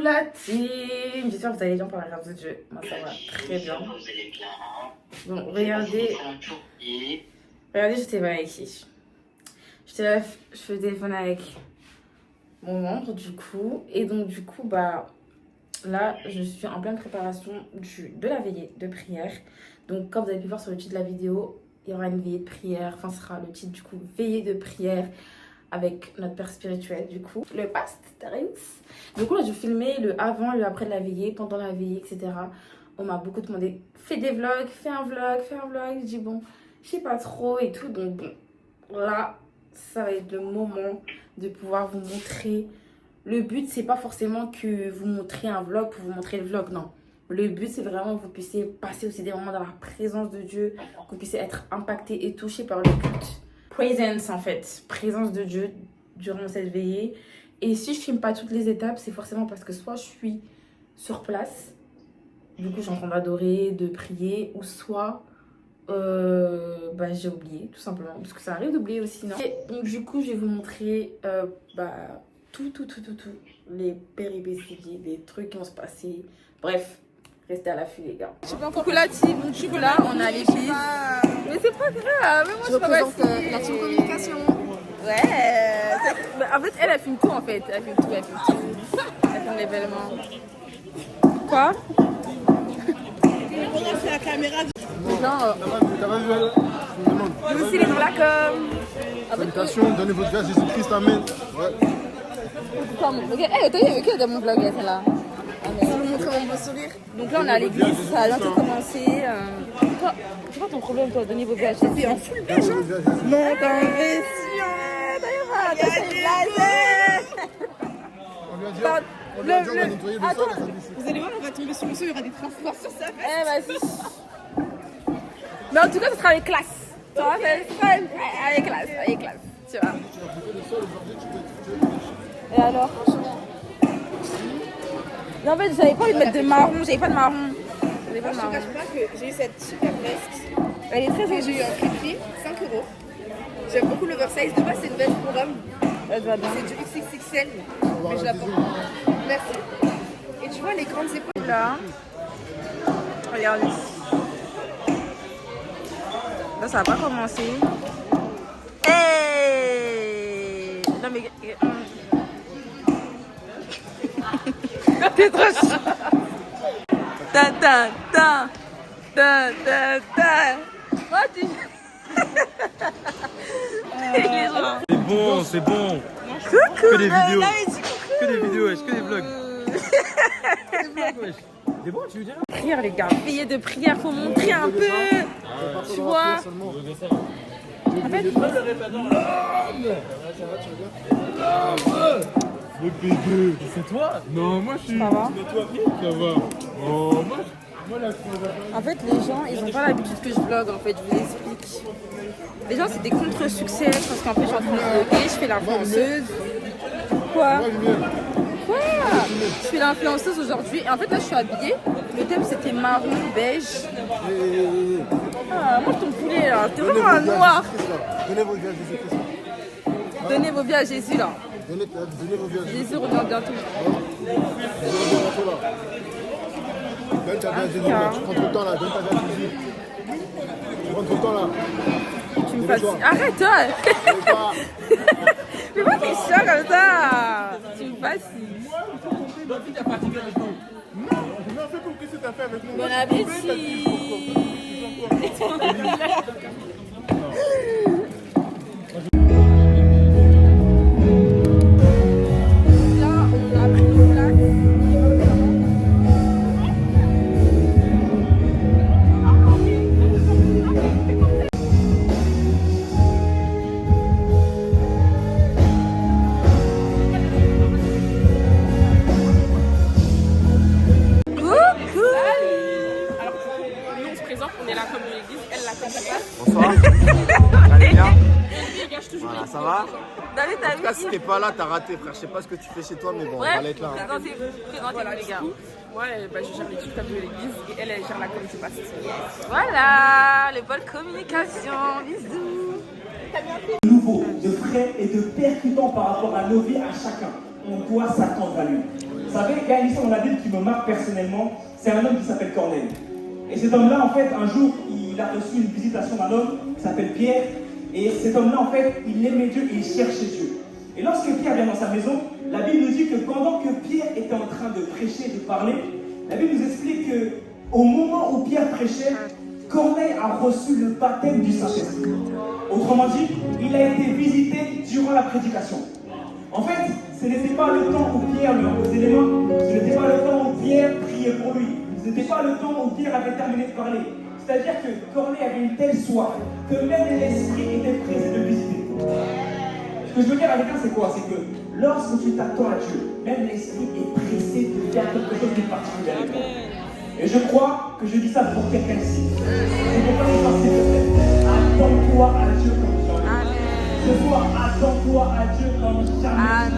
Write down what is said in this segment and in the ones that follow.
la team, j'espère que vous allez bien par la grâce de Dieu. Moi ça va très bien. Bon, regardez, j'étais pas avec qui. J'étais là, je fais le téléphone avec mon membre du coup. Et donc du coup, bah là, je suis en pleine préparation de la veillée de prière. Donc comme vous avez pu voir sur le titre de la vidéo, il y aura une veillée de prière. Enfin, ce sera le titre du coup, veillée de prière avec notre père spirituel du coup, le pasteur. Du coup là, je filmais le avant, le après de la veillée, pendant la veillée, etc. On m'a beaucoup demandé, fais des vlogs, fais un vlog, fais un vlog. Je dis bon, je sais pas trop et tout. Donc bon, là, ça va être le moment de pouvoir vous montrer. Le but, c'est pas forcément que vous montrez un vlog pour vous montrer le vlog, non. Le but, c'est vraiment que vous puissiez passer aussi des moments dans la présence de Dieu, que vous puissiez être impacté et touché par le culte. Presence, en fait. Présence de Dieu durant cette veillée. Et si je filme pas toutes les étapes, c'est forcément parce que soit je suis sur place, du coup, je suis en train d'adorer, de prier, ou soit bah, j'ai oublié, tout simplement. Parce que ça arrive d'oublier aussi, non. Et donc, du coup, je vais vous montrer tout, les péripéties, les trucs qui vont se passer. Bref, restez à l'affût, les gars. Coucou la team, donc du coup là, on a l'église. Mais c'est pas grave, mais moi je représente la team communication. Ouais. En fait, elle filme tout en fait. Elle filme tout. Elle filme l'événement. Quoi? C'est la caméra. Genre. T'as pas vu elle? Nous aussi, les gens là comme. Salutations, donnez votre vie à Jésus-Christ, amen. Ouais. Ok, t'as vu dans mon vlog, celle-là. Je vais vous montrer mon beau sourire. Donc là, on est à l'église, ça a bientôt commencé. Toi, c'est quoi ton problème, toi, donner vos VHS? T'es en full beige, hein? Non, t'es en pression. D'ailleurs, t'as fait On lui a dit, on va nettoyer le sol. Vous allez voir, on va tomber sur le sol, il y aura des transports sur sa face. vas-y. Mais en tout cas, ce sera avec classe. Ça va faire avec classe, tu vois. Et alors? Non, en fait, j'avais pas envie de mettre de marron, j'avais pas de marron. Moi, je te cache pas que j'ai eu cette super veste. Elle est très J'ai jolie. eu un prix 5 €. J'aime beaucoup l'oversize. De base, c'est une veste pour homme. Elle va bien. C'est du XXXL. Mais je la porte. Merci. Et tu vois les grandes épaules Là, regardez. Là, ça va pas commencer. Hey! Non, mais. T'es trop chaud. Ta. Moi, tu. C'est bon. Coucou. Que des vidéos. Que des vidéos, wesh, que des vlogs. C'est bon, tu veux dire? Prière, les gars. Veillée de prière, faut montrer un peu. Tu vois? En fait, Le P2, c'est toi? Non, moi je suis. ça va. Ça va. Oh, moi la En fait, les gens, ils ont pas l'habitude que je vlog, en fait, je vous explique. Les gens, c'est des contre-succès, parce qu'en fait, je suis en train de vlogger, je fais l'influenceuse. Quoi? Je fais l'influenceuse aujourd'hui, et en fait, là, je suis habillée. Le thème, c'était marron, beige. Ah, moi, ton poulet, là, t'es vraiment un noir. Donnez votre vie à Jésus-Christ. Donnez vos vies à Jésus, là. Donnez vos vies à Jésus. Jésus revient bientôt. Donne ta vie à Jésus. Tu prends tout le temps là. Donne ta vie à Jésus. Tu prends tout le temps là. Tu me fascines. Arrête-toi. Mais moi, t'es chiant comme ça. Tu me fascines. Non, mais en fait, pour que tu as fait avec nous. Bon appétit. Bonsoir. Allez bien. Voilà, ça va? David, En tout cas, si t'es pas là, t'as raté, frère. Je sais pas ce que tu fais chez toi, mais bon, on va être là. Présentez-vous, les gars. Moi, je gère les TikTok de l'église et elle gère la com du pasteur. Voilà, les bonnes communications. Bisous. Nouveau, de frais et de percutant par rapport à nos vies à chacun. On doit s'attendre à lui. savez, il y a une histoire dans la Bible qui me marque personnellement. C'est un homme qui s'appelle Corneille. Et cet homme-là, en fait, un jour, il a reçu une visitation d'un homme qui s'appelle Pierre. Et cet homme-là, en fait, il aimait Dieu et il cherchait Dieu. Et lorsque Pierre vient dans sa maison, la Bible nous dit que pendant que Pierre était en train de prêcher, de parler, la Bible nous explique qu'au moment où Pierre prêchait, Corneille a reçu le baptême du Saint-Esprit. Autrement dit, il a été visité durant la prédication. En fait, ce n'était pas le temps où Pierre lui imposait les mains, ce n'était pas le temps où Pierre priait pour lui, ce n'était pas le temps où Pierre avait terminé de parler. C'est-à-dire que Corneille avait une telle soif que même l'Esprit était pressé de le visiter. Ce que je veux dire avec ça, c'est quoi? C'est que lorsque tu t'attends à Dieu, même l'Esprit est pressé de faire quelque chose de particulier avec toi. Et je crois que je dis ça pour quelqu'un ici. C'est pourquoi je pense, s'il te plaît, attends-toi à Dieu comme jamais. Ce soir, attends-toi à Dieu comme jamais.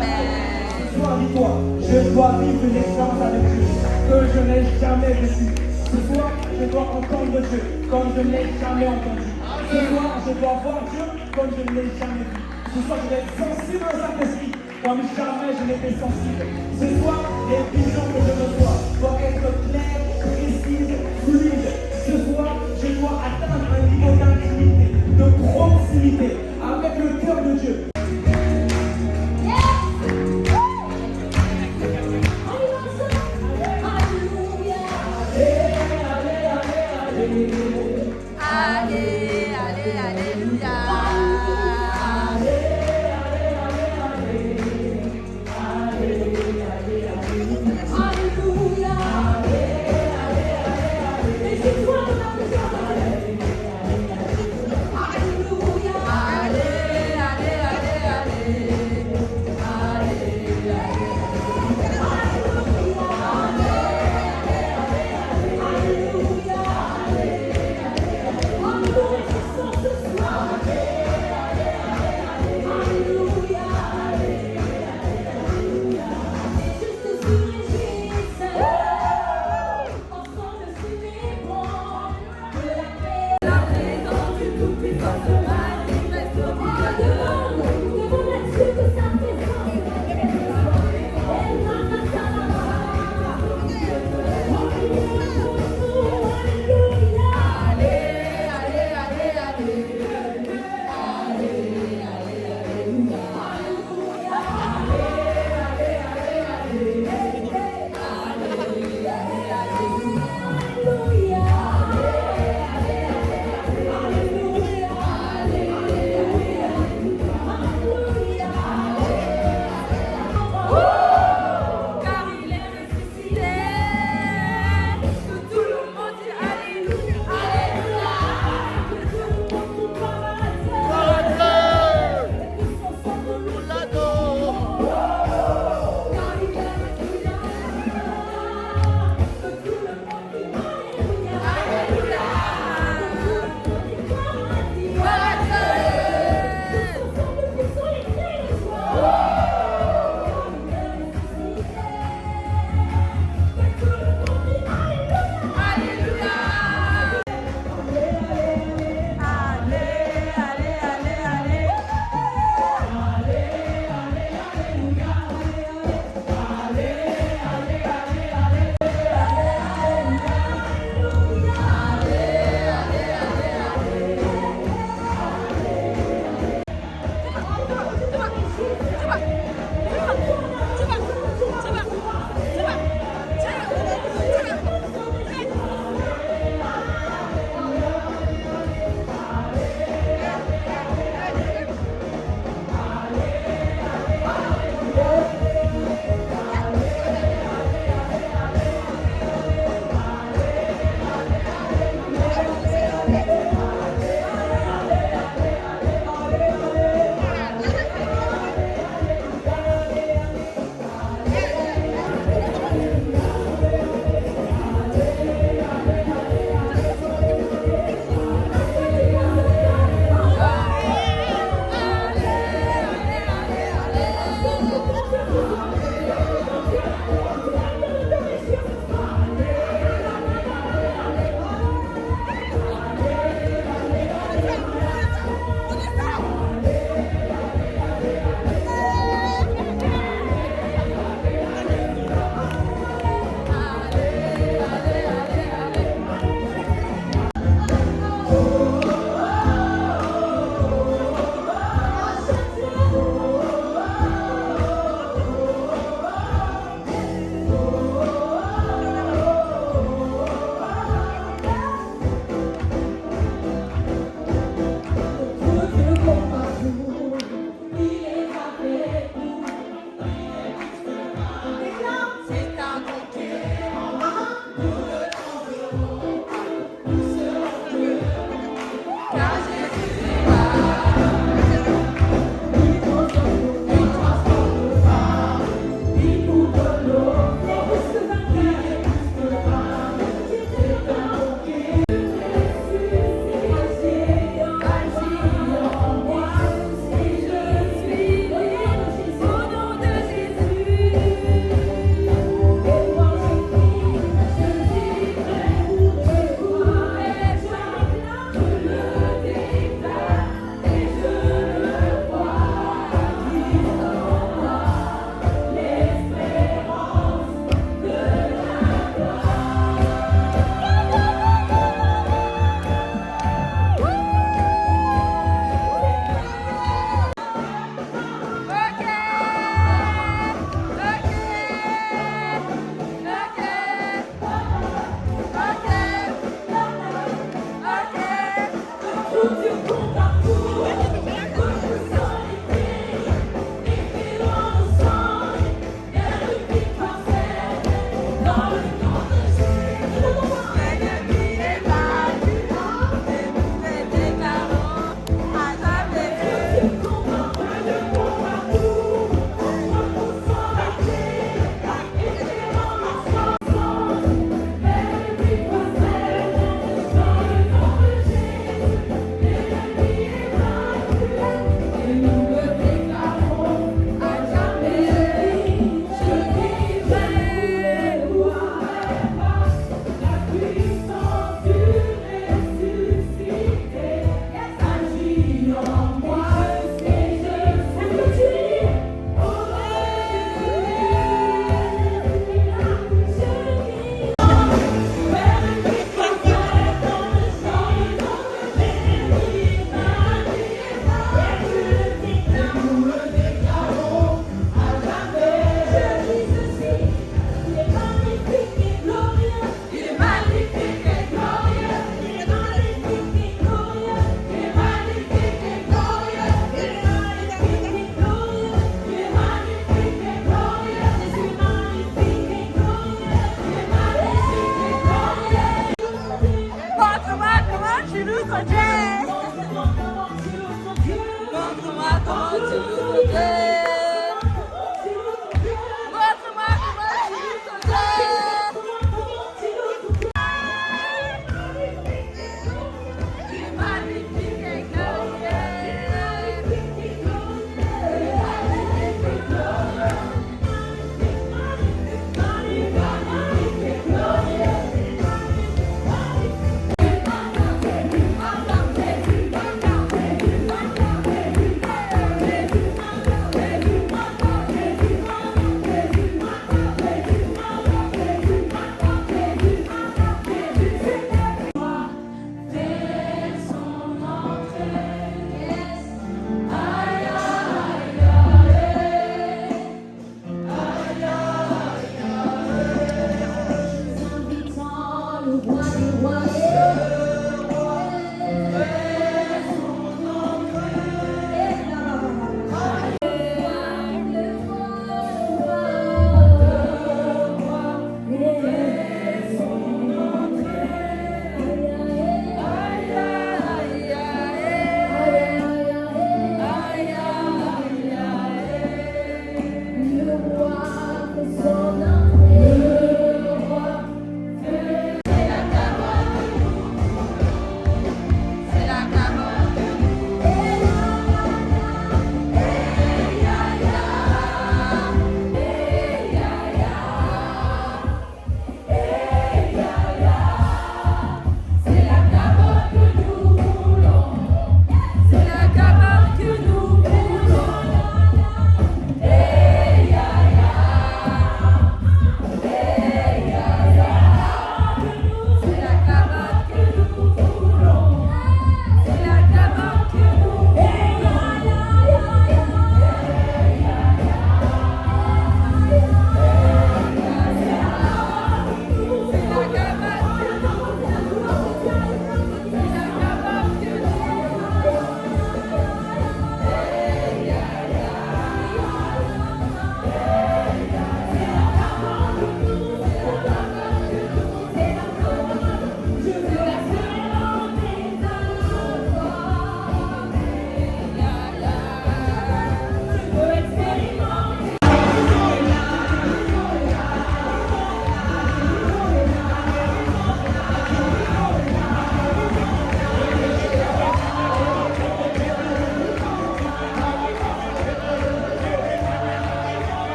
Ce soir, dis-toi, je dois vivre une expérience avec Dieu que je n'ai jamais vécue. Ce soir, je dois entendre Dieu comme je ne l'ai jamais entendu. Ce soir, je dois voir Dieu comme je ne l'ai jamais vu. Ce soir, je vais être sensible au Saint-Esprit comme jamais je n'étais sensible. Ce soir, les visions que je reçois doivent être claires, précises, fluides. Ce soir, je dois atteindre un niveau d'intimité, de proximité avec le cœur de Dieu.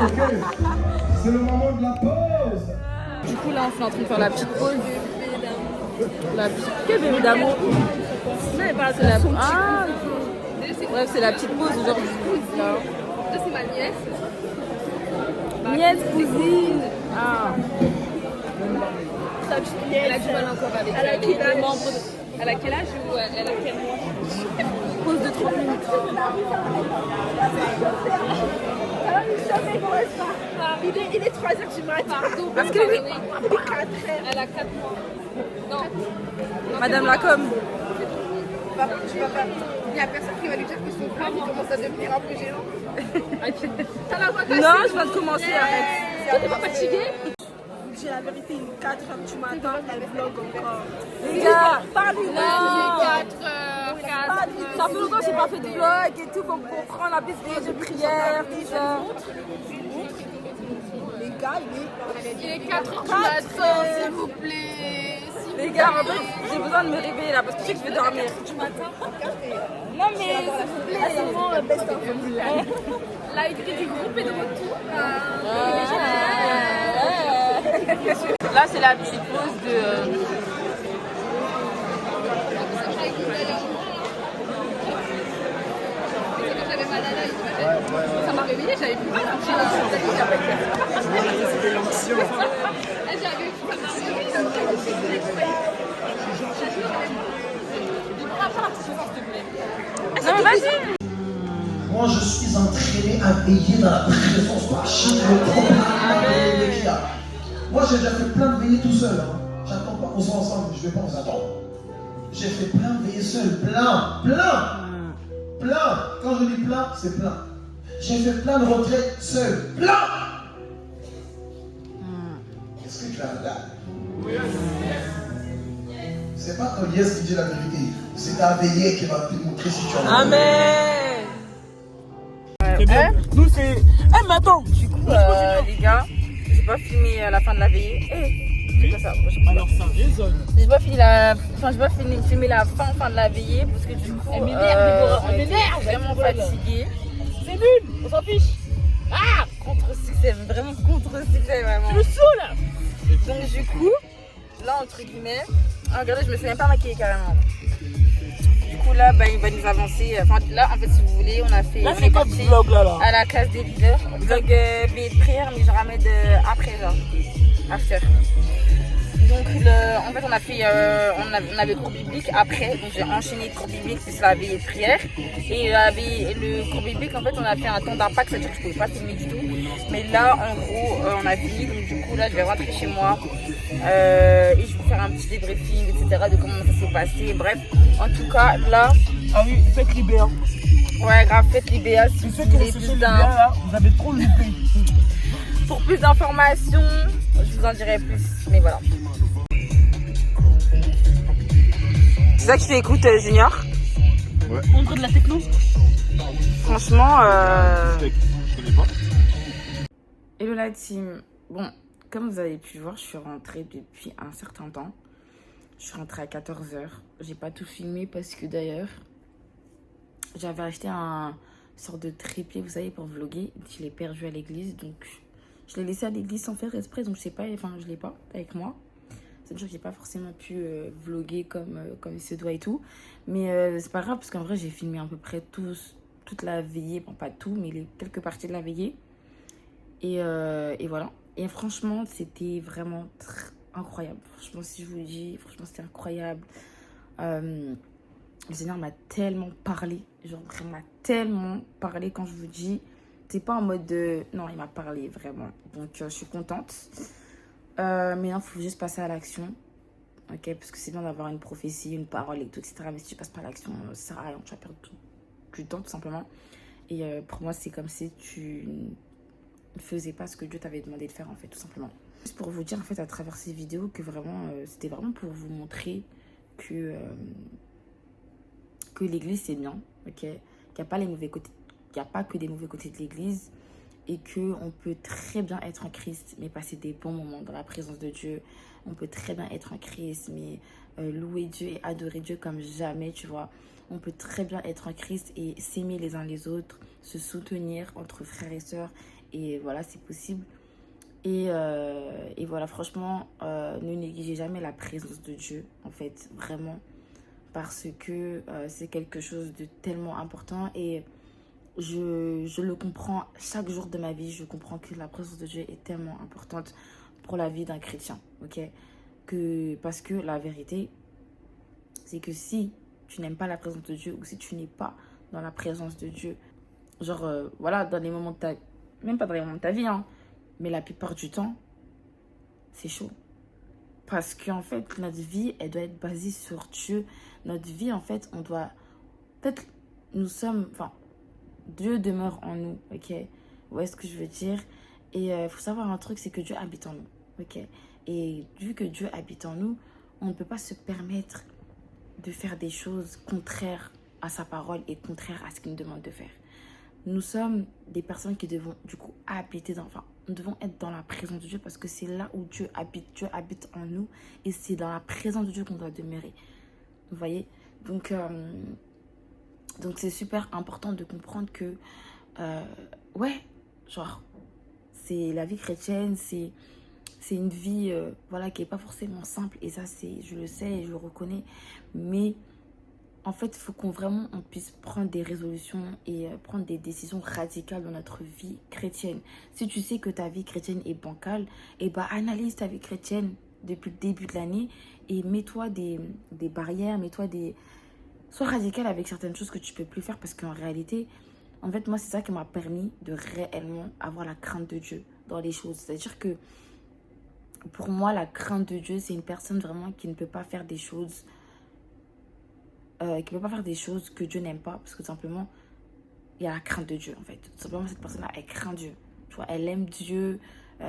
ok. C'est le moment de la pause. Du coup, là, on est en train de faire la petite pause. La petite... Quel bébé d'amour? Non, elle parle de la... Ah, bref, c'est la petite pause aujourd'hui. Là, c'est ma nièce. nièce, cousine. Ah. Sa petite nièce. Elle a du mal encore avec les membres. Elle a quel âge ou elle a quel mois? Pause de 30 minutes. Il est 3h du matin. Pardon, parce que il est 4h. Elle a 4 mois. Non. Madame Lacombe. Tu vas faire. Il n'y a personne qui va lui dire que son corps commence à devenir un peu géant. T'as la voix cassée. Non, je viens de commencer, arrête. Toi, t'es pas fatiguée? J'ai la vérité, il est 4h du matin, elle vlog encore. Les gars, Parle-lui. 4h. ça fait longtemps que j'ai pas fait de vlog et tout, faut comprendre la plus de prière, tout ça. Les gars, Il est 4h du matin, s'il vous plaît. Les gars, en fait, j'ai besoin de me réveiller là parce que je sais que je vais dormir. Non mais c'est vraiment best of. La écrit du groupe est de retour. Là, c'est la petite pause de... J'avais mal à l'œil. Ça m'a réveillée, j'avais plus mal. C'était l'anxiété. Non mais vas-y. Moi, je suis entraîné à veiller dans la présence par Chine. Moi, j'ai déjà fait plein de veillées tout seul. Hein. J'attends pas. On sera ensemble, je vais pas vous attendre. J'ai fait plein de veillées seul. Plein. Quand je dis plein, c'est plein. J'ai fait plein de retraites seul. Plein. Qu'est-ce que tu as là? C'est pas ton yes qui dit la vérité. C'est ta veillée qui va te montrer si tu as. Amen. Très bien. Nous, c'est. Eh, mais attends. Du coup, les gars, j'ai pas filmé la fin de la veillée. C'est quoi ça? Alors, ça résonne. J'ai pas filmé la fin de la veillée parce que du coup, Elle m'énerve, elle m'énerve, vraiment fatiguée. C'est nul, on s'en fiche. Ah, contre-succès, vraiment contre-succès, vraiment. Tu me saoules. Donc du coup, là entre guillemets, regardez, je me suis même pas maquillée carrément. Du coup là, bah, il va nous avancer. Enfin là, en fait, si vous voulez, on a fait. Là, on c'est est quoi parti le vlog là? à la classe des leaders. Vlog billet de prière, mais je ramène après genre, after. Donc en fait, on a fait, on avait cours biblique après. Donc j'ai enchaîné le cours biblique plus la veillée de prière. Et le cours biblique, en fait, on a fait un temps d'impact, c'est-à-dire que je pouvais pas filmer du tout. Mais là, en gros, on a fini. Donc du coup, là, je vais rentrer chez moi. Et je vais vous faire un petit débriefing, etc. de comment ça s'est passé. Bref, en tout cas, là. Ah oui, faites l'IBA. Ouais, grave, faites l'IBA si vous voulez plus l'IBA là, vous avez trop loupé. Pour plus d'informations, je vous en dirai plus. Mais voilà. C'est ça que tu écoutes, Junior? Ouais. On dirait de la techno. Franchement, Je connais pas. hello la team. Bon, comme vous avez pu voir, je suis rentrée depuis un certain temps. Je suis rentrée à 14h. J'ai pas tout filmé parce que d'ailleurs, j'avais acheté un sorte de trépied, vous savez, pour vlogger. Je l'ai perdu à l'église, donc je l'ai laissé à l'église sans faire exprès, donc je sais pas, enfin je l'ai pas avec moi. C'est-à-dire que j'ai pas forcément pu vlogger comme il se doit et tout. Mais c'est pas grave parce qu'en vrai, j'ai filmé à peu près toute la veillée. Bon, pas tout, mais les quelques parties de la veillée. Et voilà. Et franchement, c'était vraiment incroyable. Franchement, si je vous le dis, franchement, c'était incroyable. Le Seigneur m'a tellement parlé. Genre, il m'a tellement parlé quand je vous dis. C'est pas en mode de... Non, il m'a parlé vraiment. Donc, je suis contente. Mais non, il faut juste passer à l'action. Ok, parce que c'est bien d'avoir une prophétie, une parole et tout, etc. Mais si tu passes pas à l'action, ça sert à rien. Tu vas perdre du temps, tout simplement. Et pour moi, c'est comme si tu ne faisais pas ce que Dieu t'avait demandé de faire, en fait, tout simplement. Juste pour vous dire, en fait, à travers ces vidéos, que vraiment, c'était vraiment pour vous montrer que l'église, c'est bien, ok? Qu'il n'y a pas les mauvais côtés, qu'il n'y a pas que des mauvais côtés de l'église. Et qu'on peut très bien être en Christ, mais passer des bons moments dans la présence de Dieu. On peut très bien être en Christ, mais louer Dieu et adorer Dieu comme jamais, tu vois. On peut très bien être en Christ et s'aimer les uns les autres, se soutenir entre frères et sœurs Et voilà, c'est possible. Et voilà, franchement, ne négligez jamais la présence de Dieu, en fait, vraiment. Parce que c'est quelque chose de tellement important. Et je le comprends chaque jour de ma vie. Je comprends que la présence de Dieu est tellement importante pour la vie d'un chrétien, ok? Parce que la vérité, c'est que si tu n'aimes pas la présence de Dieu ou si tu n'es pas dans la présence de Dieu, genre, voilà, dans les moments de ta vie, même pas dans les moments de ta vie, hein, mais la plupart du temps, c'est chaud. Parce qu'en fait, notre vie, elle doit être basée sur Dieu. Notre vie, en fait, on doit... Peut-être, nous sommes... Enfin, Dieu demeure en nous, ok? Vous voyez ce que je veux dire? Et il faut savoir un truc, c'est que Dieu habite en nous, ok? Et vu que Dieu habite en nous, on ne peut pas se permettre de faire des choses contraires à sa parole et contraires à ce qu'il nous demande de faire. Nous sommes des personnes qui devons du coup habiter dans... Enfin, nous devons être dans la présence de Dieu parce que c'est là où Dieu habite. Dieu habite en nous et c'est dans la présence de Dieu qu'on doit demeurer. Vous voyez? Donc c'est super important de comprendre que... ouais, genre, c'est la vie chrétienne, c'est une vie voilà, qui n'est pas forcément simple. Et ça, je le sais et je le reconnais. Mais... En fait, il faut qu'on puisse prendre des résolutions et prendre des décisions radicales dans notre vie chrétienne. Si tu sais que ta vie chrétienne est bancale, et bah analyse ta vie chrétienne depuis le début de l'année et mets-toi des barrières, sois radical avec certaines choses que tu peux plus faire parce qu'en réalité, en fait, moi, c'est ça qui m'a permis de réellement avoir la crainte de Dieu dans les choses. C'est-à-dire que pour moi, la crainte de Dieu, c'est une personne vraiment qui ne peut pas faire des choses... qui ne peut pas faire des choses que Dieu n'aime pas parce que tout simplement il y a la crainte de Dieu en fait. Tout simplement cette personne là elle craint Dieu, tu vois, elle aime Dieu,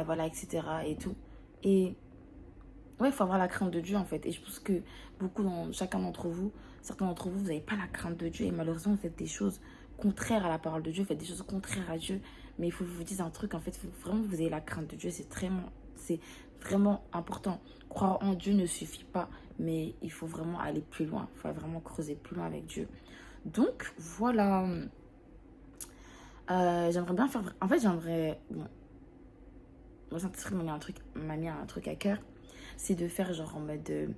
voilà, etc. et tout. Et ouais, il faut avoir la crainte de Dieu en fait. Et je pense que chacun d'entre vous, certains d'entre vous, vous n'avez pas la crainte de Dieu et malheureusement vous faites des choses contraires à la parole de Dieu, vous faites des choses contraires à Dieu. Mais il faut que je vous dise un truc, en fait, il faut vraiment que vous ayez la crainte de Dieu. C'est vraiment important. Croire en Dieu ne suffit pas, mais il faut vraiment aller plus loin. Il faut vraiment creuser plus loin avec Dieu. Donc, voilà. J'aimerais bien faire... En fait, j'aimerais... Bon, moi, ça m'a mis un truc à cœur. C'est de faire genre en mode...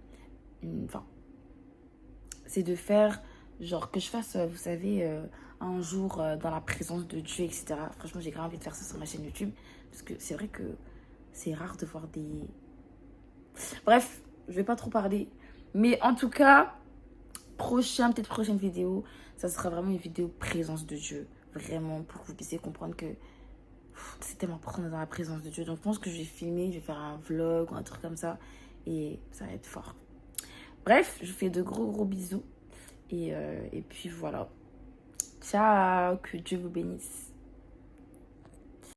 Enfin... c'est de faire... Genre que je fasse, vous savez... un jour dans la présence de Dieu, etc. Franchement, j'ai grave envie de faire ça sur ma chaîne YouTube. Parce que c'est vrai que c'est rare de voir des... Bref, je vais pas trop parler. Mais en tout cas, peut-être prochaine vidéo, ça sera vraiment une vidéo présence de Dieu. Vraiment, pour que vous puissiez comprendre que c'est tellement important d'être dans la présence de Dieu. Donc, je pense que je vais filmer, je vais faire un vlog ou un truc comme ça. Et ça va être fort. Bref, je vous fais de gros bisous. Et puis voilà. Ciao, que Dieu vous bénisse.